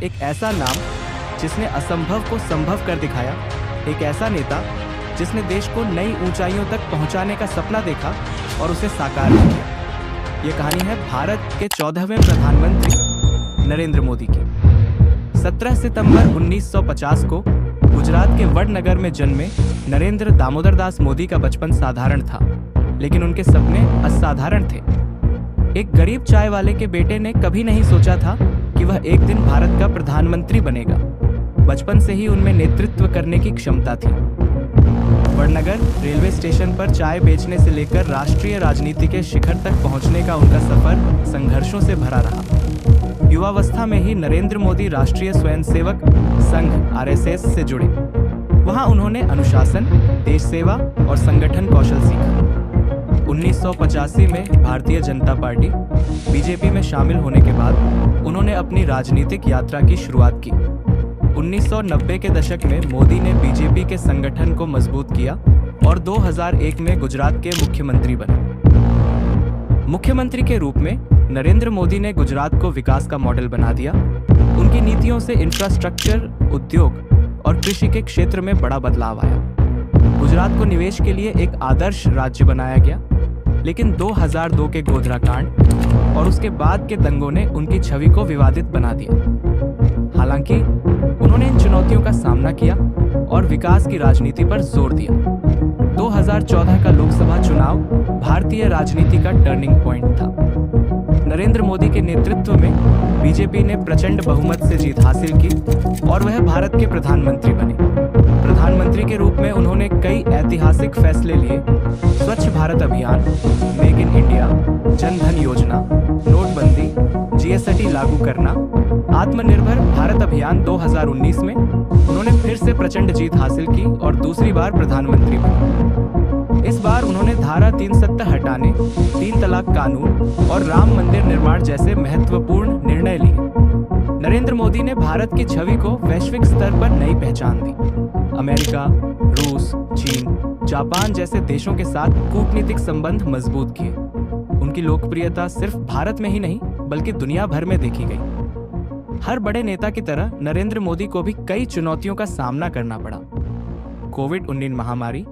एक ऐसा नाम जिसने असंभव को संभव कर दिखाया, एक ऐसा नेता जिसने देश को नई ऊंचाइयों तक पहुंचाने का सपना देखा और उसे साकार किया। ये कहानी है भारत के 14वें प्रधानमंत्री नरेंद्र मोदी की। 17 सितंबर 1950 को गुजरात के वडनगर में जन्मे नरेंद्र दामोदर दास मोदी का बचपन साधारण था, लेकिन उनके सपने असाधारण थे। एक गरीब चाय वाले के बेटे ने कभी नहीं सोचा था कि वह एक दिन भारत का प्रधानमंत्री बनेगा। बचपन से ही उनमें नेतृत्व करने की क्षमता थी। वडनगर रेलवे स्टेशन पर चाय बेचने से लेकर राष्ट्रीय राजनीति के शिखर तक पहुंचने का उनका सफर संघर्षों से भरा रहा। युवावस्था में ही नरेंद्र मोदी राष्ट्रीय स्वयंसेवक संघ (RSS) से जुड़े। वहां उन्होंने अनुशासन, देश सेवा और संगठन कौशल सीखा। 1985 में भारतीय जनता पार्टी (BJP) में शामिल होने के बाद उन्होंने अपनी राजनीतिक यात्रा की शुरुआत की। 1990 के दशक में मोदी ने BJP के संगठन को मजबूत किया और 2001 में गुजरात के मुख्यमंत्री बने। मुख्यमंत्री के रूप में नरेंद्र मोदी ने गुजरात को विकास का मॉडल बना दिया। उनकी नीतियों से इंफ्रास्ट्रक्चर, उद्योग और कृषि के क्षेत्र में बड़ा बदलाव आया। गुजरात को निवेश के लिए एक आदर्श राज्य बनाया गया, लेकिन 2002 के गोधरा कांड और उसके बाद के दंगों ने उनकी छवि को विवादित बना दिया। हालांकि उन्होंने इन चुनौतियों का सामना किया और विकास की राजनीति पर जोर दिया। 2014 का लोकसभा चुनाव भारतीय राजनीति का टर्निंग पॉइंट था। नरेंद्र मोदी के नेतृत्व में BJP ने प्रचंड बहुमत से जीत हासिल की और वह भारत के प्रधानमंत्री बने। प्रधानमंत्री के रूप में उन्होंने कई ऐतिहासिक फैसले लिए। स्वच्छ भारत अभियान, make in India, Jan Dhan योजना, नोटबंदी, GST लागू करना, आत्मनिर्भर भारत अभियान 2019 में उन्होंने फिर से प्रचंड जीत हासिल की और दूसरी बार प्रधानमंत्री बने। इस बार उन्होंने धारा 370 हटाने, 3 तलाक कानून और राम मंदिर निर्माण जैसे महत्वपूर्ण निर्णय लिए। नरेंद्र मोदी ने भारत की छवि को वैश्विक स्तर पर नई पहचान दी। अमेरिका, रूस, चीन, जापान जैसे देशों के साथ कूटनीतिक संबंध मजबूत किए। उनकी लोकप्रियता सिर्फ भारत में ही नहीं बल्कि दुनिया भर में देखी गई। हर बड़े नेता की तरह नरेंद्र मोदी को भी कई चुनौतियों का सामना करना पड़ा। कोविड-19 महामारी,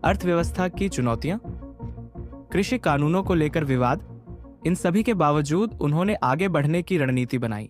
अर्थव्यवस्था की चुनौतियां, कृषि कानूनों को लेकर विवाद, इन सभी के बावजूद उन्होंने आगे बढ़ने की रणनीति बनाई।